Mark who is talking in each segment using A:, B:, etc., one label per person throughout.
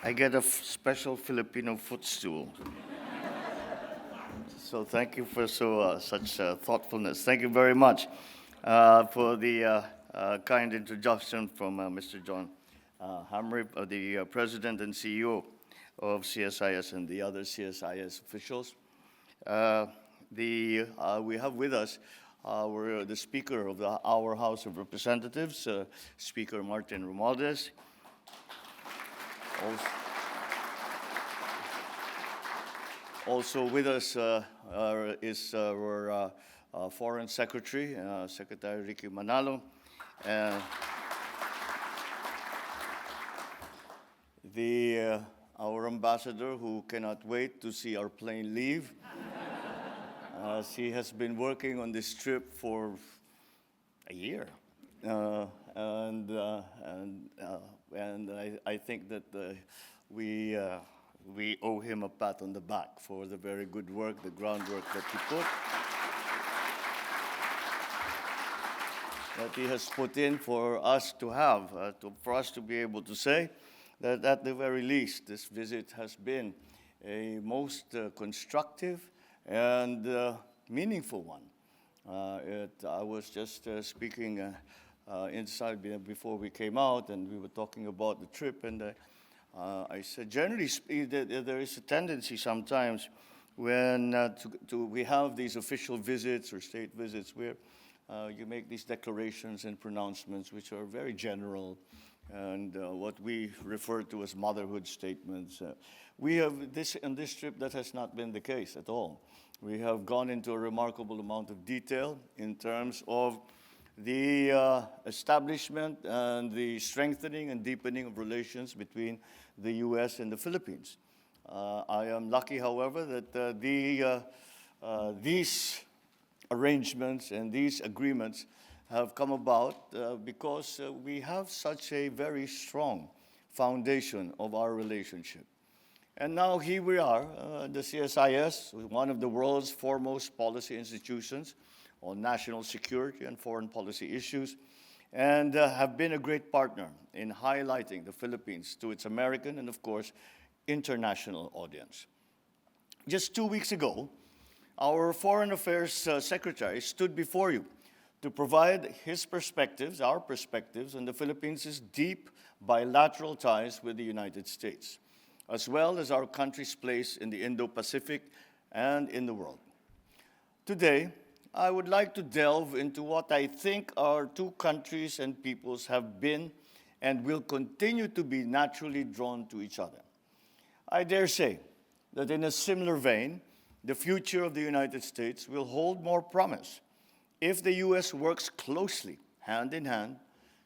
A: I get a special Filipino footstool. So thank you for such thoughtfulness. Thank you very much for the kind introduction from Mr. John Hamrip, the President and CEO of CSIS and the other CSIS officials. We have with us the Speaker of our House of Representatives, Speaker Martin Romualdez. Also with us is our Foreign Secretary, Secretary Ricky Manalo, and our ambassador who cannot wait to see our plane leave. She has been working on this trip for a year, and I think that we owe him a pat on the back for the very good work, the groundwork that he has put in for us to have, for us to be able to say that at the very least, this visit has been a most constructive and meaningful one. I was just speaking inside before we came out, and we were talking about the trip, and I said, generally, there is a tendency sometimes when we have these official visits or state visits where you make these declarations and pronouncements which are very general and what we refer to as motherhood statements. We have on this trip, that has not been the case at all. We have gone into a remarkable amount of detail in terms of the establishment and the strengthening and deepening of relations between the U.S. and the Philippines. I am lucky, however, that these arrangements and these agreements have come about because we have such a very strong foundation of our relationship. And now here we are, the CSIS, one of the world's foremost policy institutions on national security and foreign policy issues, and have been a great partner in highlighting the Philippines to its American and, of course, international audience. Just 2 weeks ago, our Foreign Affairs Secretary stood before you to provide his perspectives, our perspectives, on the Philippines' deep bilateral ties with the United States, as well as our country's place in the Indo-Pacific and in the world. Today, I would like to delve into what I think our two countries and peoples have been and will continue to be naturally drawn to each other. I dare say that in a similar vein, the future of the United States will hold more promise if the U.S. works closely, hand in hand,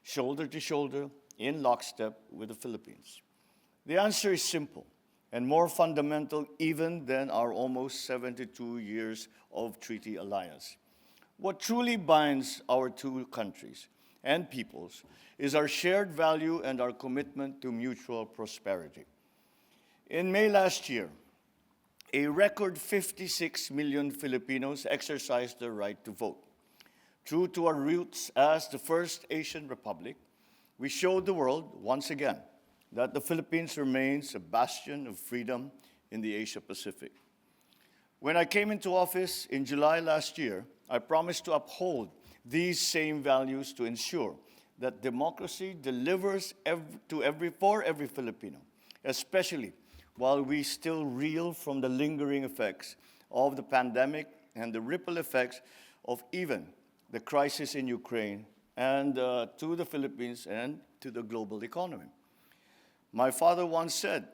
A: shoulder to shoulder, in lockstep with the Philippines. The answer is simple and more fundamental even than our almost 72 years of treaty alliance. What truly binds our two countries and peoples is our shared value and our commitment to mutual prosperity. In May last year, a record 56 million Filipinos exercised their right to vote. True to our roots as the first Asian republic, we showed the world once again that the Philippines remains a bastion of freedom in the Asia-Pacific. When I came into office in July last year, I promised to uphold these same values to ensure that democracy delivers for every Filipino, especially while we still reel from the lingering effects of the pandemic and the ripple effects of even the crisis in Ukraine and to the Philippines and to the global economy. My father once said,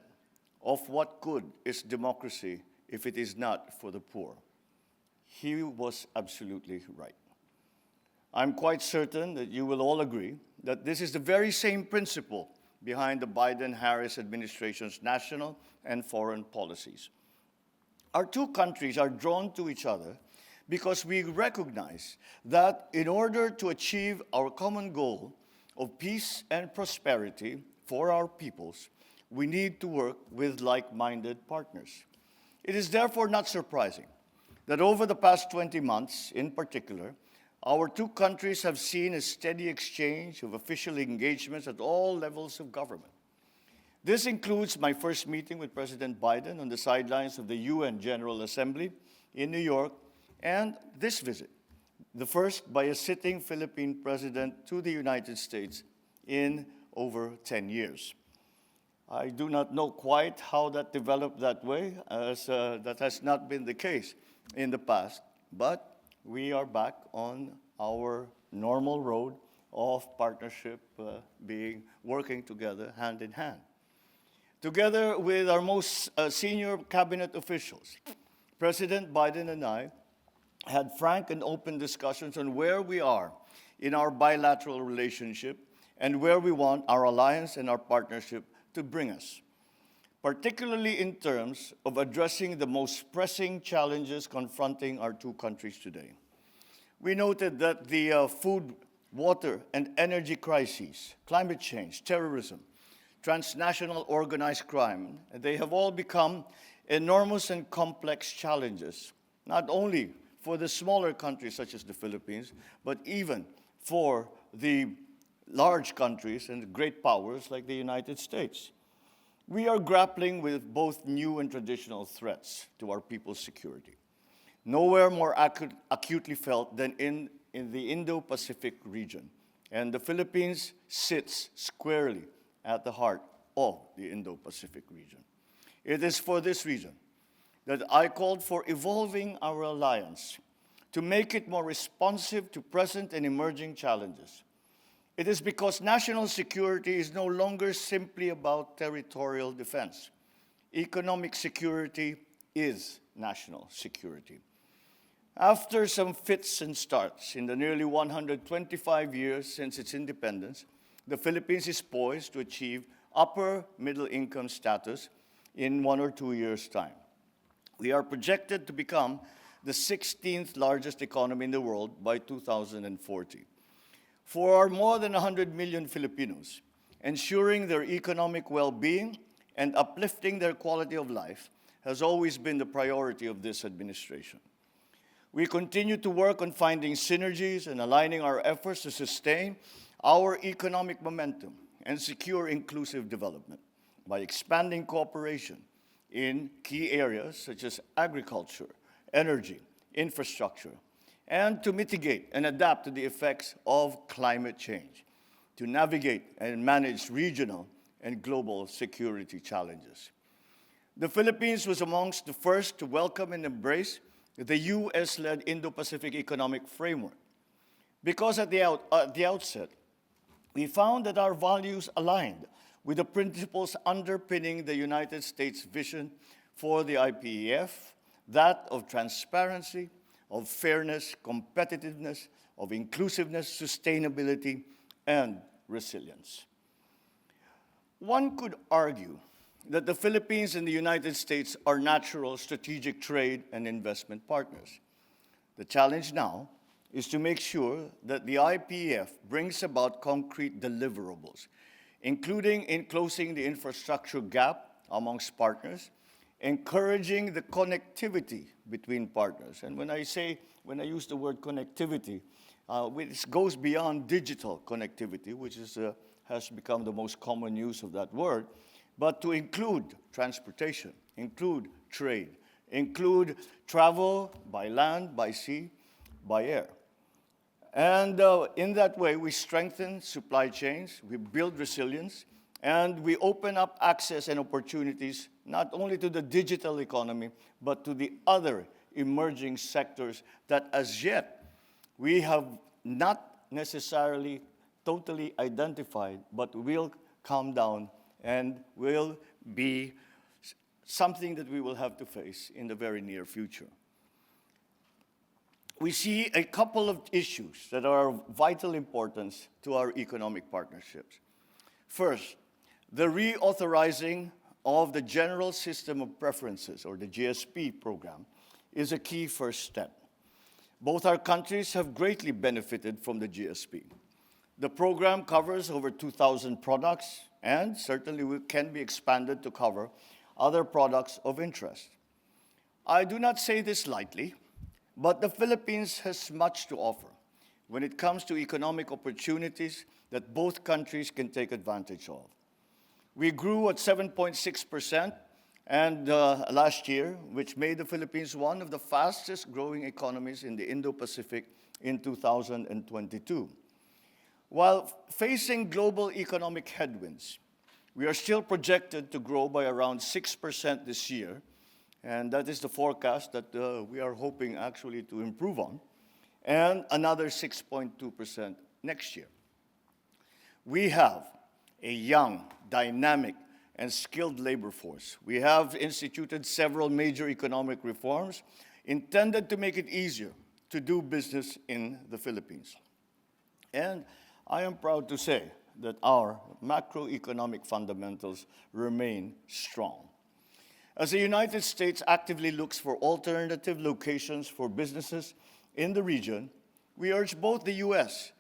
A: "Of what good is democracy if it is not for the poor?" He was absolutely right. I'm quite certain that you will all agree that this is the very same principle behind the Biden-Harris administration's national and foreign policies. Our two countries are drawn to each other because we recognize that in order to achieve our common goal of peace and prosperity for our peoples, we need to work with like-minded partners. It is therefore not surprising that over the past 20 months, in particular, our two countries have seen a steady exchange of official engagements at all levels of government. This includes my first meeting with President Biden on the sidelines of the UN General Assembly in New York, and this visit, the first by a sitting Philippine president to the United States in over 10 years. I do not know quite how that developed that way, as that has not been the case in the past, but we are back on our normal road of partnership, working together hand in hand. Together with our most senior cabinet officials, President Biden and I had frank and open discussions on where we are in our bilateral relationship and where we want our alliance and our partnership to bring us, particularly in terms of addressing the most pressing challenges confronting our two countries today. We noted that the food, water, and energy crises, climate change, terrorism, transnational organized crime, they have all become enormous and complex challenges, not only for the smaller countries such as the Philippines, but even for the large countries and the great powers like the United States. We are grappling with both new and traditional threats to our people's security, nowhere more acutely felt than in the Indo-Pacific region. And the Philippines sits squarely at the heart of the Indo-Pacific region. It is for this reason that I called for evolving our alliance to make it more responsive to present and emerging challenges. It is because national security is no longer simply about territorial defense. Economic security is national security. After some fits and starts in the nearly 125 years since its independence, the Philippines is poised to achieve upper middle income status in 1 or 2 years' time. We are projected to become the 16th largest economy in the world by 2040. For our more than 100 million Filipinos, ensuring their economic well-being and uplifting their quality of life has always been the priority of this administration. We continue to work on finding synergies and aligning our efforts to sustain our economic momentum and secure inclusive development by expanding cooperation in key areas such as agriculture, energy, infrastructure, and to mitigate and adapt to the effects of climate change, to navigate and manage regional and global security challenges. The Philippines was amongst the first to welcome and embrace the US-led Indo-Pacific Economic Framework, because at the outset, we found that our values aligned with the principles underpinning the United States vision for the IPEF, that of transparency, of fairness, competitiveness, of inclusiveness, sustainability, and resilience. One could argue that the Philippines and the United States are natural strategic trade and investment partners. The challenge now is to make sure that the IPEF brings about concrete deliverables, including in closing the infrastructure gap amongst partners, encouraging the connectivity between partners. And when I use the word connectivity, it goes beyond digital connectivity, which has become the most common use of that word, but to include transportation, include trade, include travel by land, by sea, by air. And in that way, we strengthen supply chains, we build resilience, and we open up access and opportunities not only to the digital economy, but to the other emerging sectors that as yet we have not necessarily totally identified, but will come down and will be something that we will have to face in the very near future. We see a couple of issues that are of vital importance to our economic partnerships. First, the reauthorizing of the General System of Preferences, or the GSP program, is a key first step. Both our countries have greatly benefited from the GSP. The program covers over 2,000 products and certainly can be expanded to cover other products of interest. I do not say this lightly, but the Philippines has much to offer when it comes to economic opportunities that both countries can take advantage of. We grew at 7.6% and last year, which made the Philippines one of the fastest growing economies in the Indo-Pacific in 2022. While facing global economic headwinds, we are still projected to grow by around 6% this year, and that is the forecast that we are hoping actually to improve on, and another 6.2% next year. We have a young, dynamic, and skilled labor force. We have instituted several major economic reforms intended to make it easier to do business in the Philippines. And I am proud to say that our macroeconomic fundamentals remain strong. As the United States actively looks for alternative locations for businesses in the region, we urge both the U.S.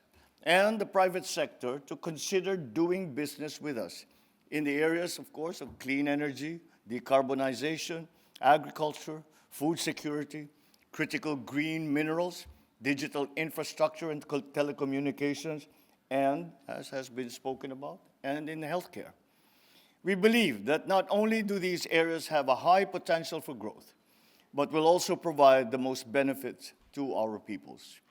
A: and the private sector to consider doing business with us in the areas, of course, of clean energy, decarbonization, agriculture, food security, critical green minerals, digital infrastructure and telecommunications, and, as has been spoken about, and in healthcare. We believe that not only do these areas have a high potential for growth, but will also provide the most benefits to our peoples.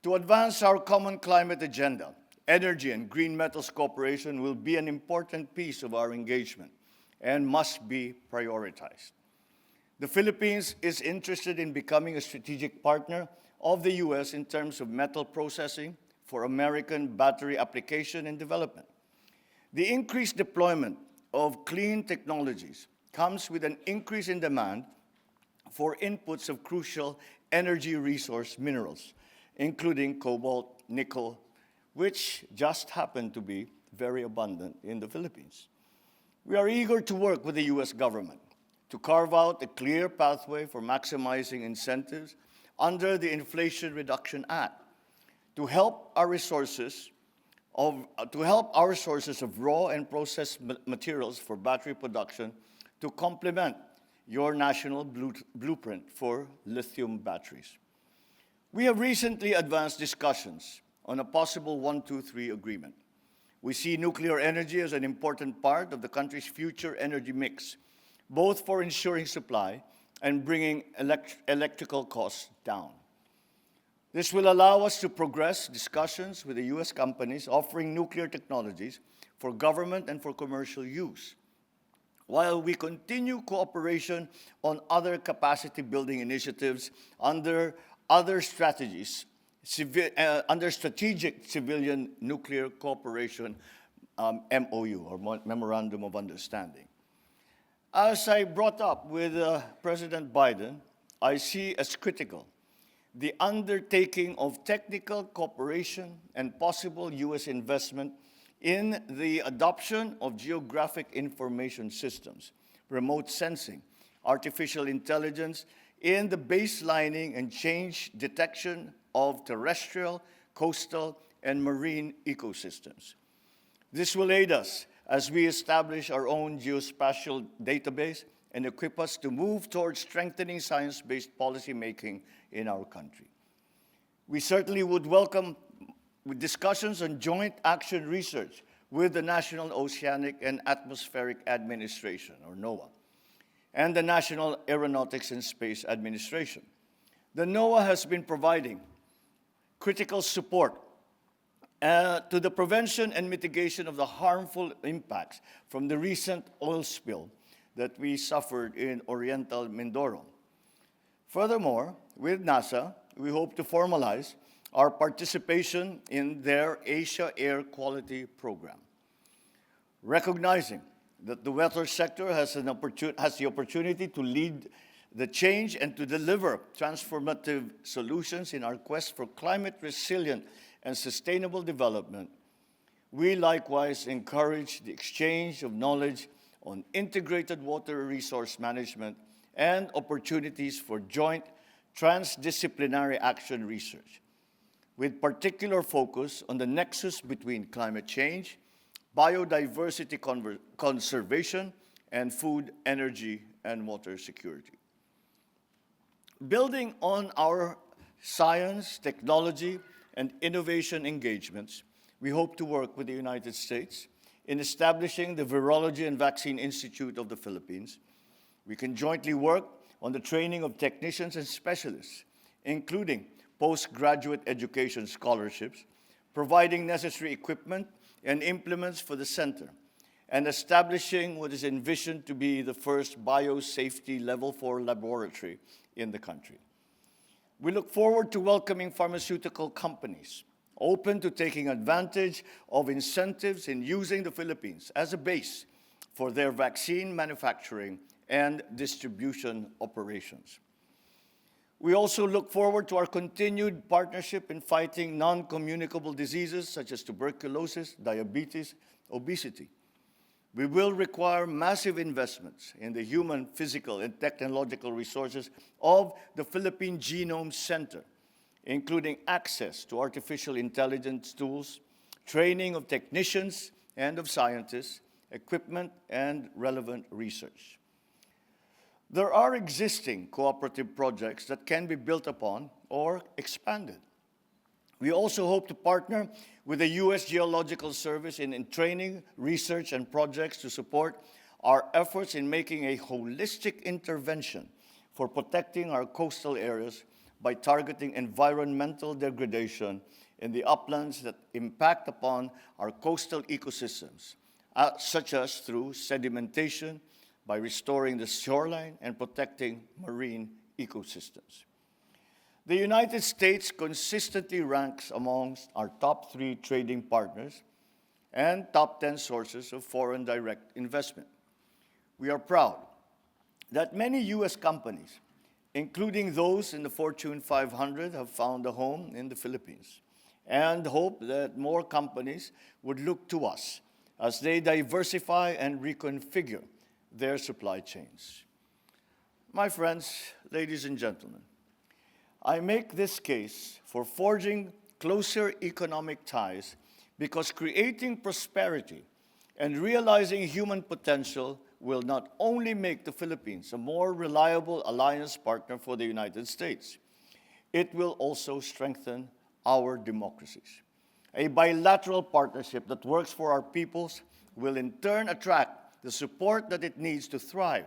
A: To advance our common climate agenda, energy and green metals cooperation will be an important piece of our engagement and must be prioritized. The Philippines is interested in becoming a strategic partner of the U.S. in terms of metal processing for American battery application and development. The increased deployment of clean technologies comes with an increase in demand for inputs of crucial energy resource minerals, including cobalt, nickel, which just happen to be very abundant in the Philippines. We are eager to work with the U.S. government to carve out a clear pathway for maximizing incentives under the Inflation Reduction Act to help our sources of raw and processed materials for battery production to complement your national blueprint for lithium batteries. We have recently advanced discussions on a possible 1-2-3 agreement. We see nuclear energy as an important part of the country's future energy mix, both for ensuring supply and bringing electrical costs down. This will allow us to progress discussions with the U.S. companies offering nuclear technologies for government and for commercial use, while we continue cooperation on other capacity building initiatives under strategic civilian nuclear cooperation MOU, or Memorandum of Understanding. As I brought up with President Biden, I see as critical the undertaking of technical cooperation and possible U.S. investment in the adoption of geographic information systems, remote sensing, artificial intelligence, in the baselining and change detection of terrestrial, coastal, and marine ecosystems. This will aid us as we establish our own geospatial database and equip us to move towards strengthening science-based policymaking in our country. We certainly would welcome discussions on joint action research with the National Oceanic and Atmospheric Administration, or NOAA, and the National Aeronautics and Space Administration. The NOAA has been providing critical support to the prevention and mitigation of the harmful impacts from the recent oil spill that we suffered in Oriental Mindoro. Furthermore, with NASA, we hope to formalize our participation in their Asia Air Quality Program. Recognizing that the weather sector has the opportunity to lead the change and to deliver transformative solutions in our quest for climate resilient and sustainable development, we likewise encourage the exchange of knowledge on integrated water resource management and opportunities for joint transdisciplinary action research, with particular focus on the nexus between climate change, biodiversity conservation, and food, energy, and water security. Building on our science, technology, and innovation engagements, we hope to work with the United States in establishing the Virology and Vaccine Institute of the Philippines. We can jointly work on the training of technicians and specialists, including postgraduate education scholarships, providing necessary equipment and implements for the center, and establishing what is envisioned to be the first biosafety level 4 laboratory in the country. We look forward to welcoming pharmaceutical companies open to taking advantage of incentives in using the Philippines as a base for their vaccine manufacturing and distribution operations. We also look forward to our continued partnership in fighting non-communicable diseases such as tuberculosis, diabetes, obesity. We will require massive investments in the human, physical, and technological resources of the Philippine Genome Center, including access to artificial intelligence tools, training of technicians and of scientists, equipment, and relevant research. There are existing cooperative projects that can be built upon or expanded. We also hope to partner with the U.S. Geological Service in training, research, and projects to support our efforts in making a holistic intervention for protecting our coastal areas by targeting environmental degradation in the uplands that impact upon our coastal ecosystems, such as through sedimentation, by restoring the shoreline and protecting marine ecosystems. The United States consistently ranks amongst our top 3 trading partners and top 10 sources of foreign direct investment. We are proud that many U.S. companies, including those in the Fortune 500, have found a home in the Philippines, and hope that more companies would look to us as they diversify and reconfigure their supply chains. My friends, ladies and gentlemen, I make this case for forging closer economic ties because creating prosperity and realizing human potential will not only make the Philippines a more reliable alliance partner for the United States, it will also strengthen our democracies. A bilateral partnership that works for our peoples will in turn attract the support that it needs to thrive,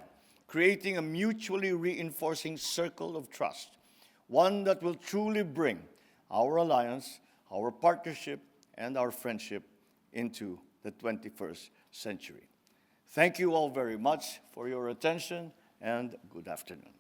A: creating a mutually reinforcing circle of trust, one that will truly bring our alliance, our partnership, and our friendship into the 21st century. Thank you all very much for your attention, and good afternoon.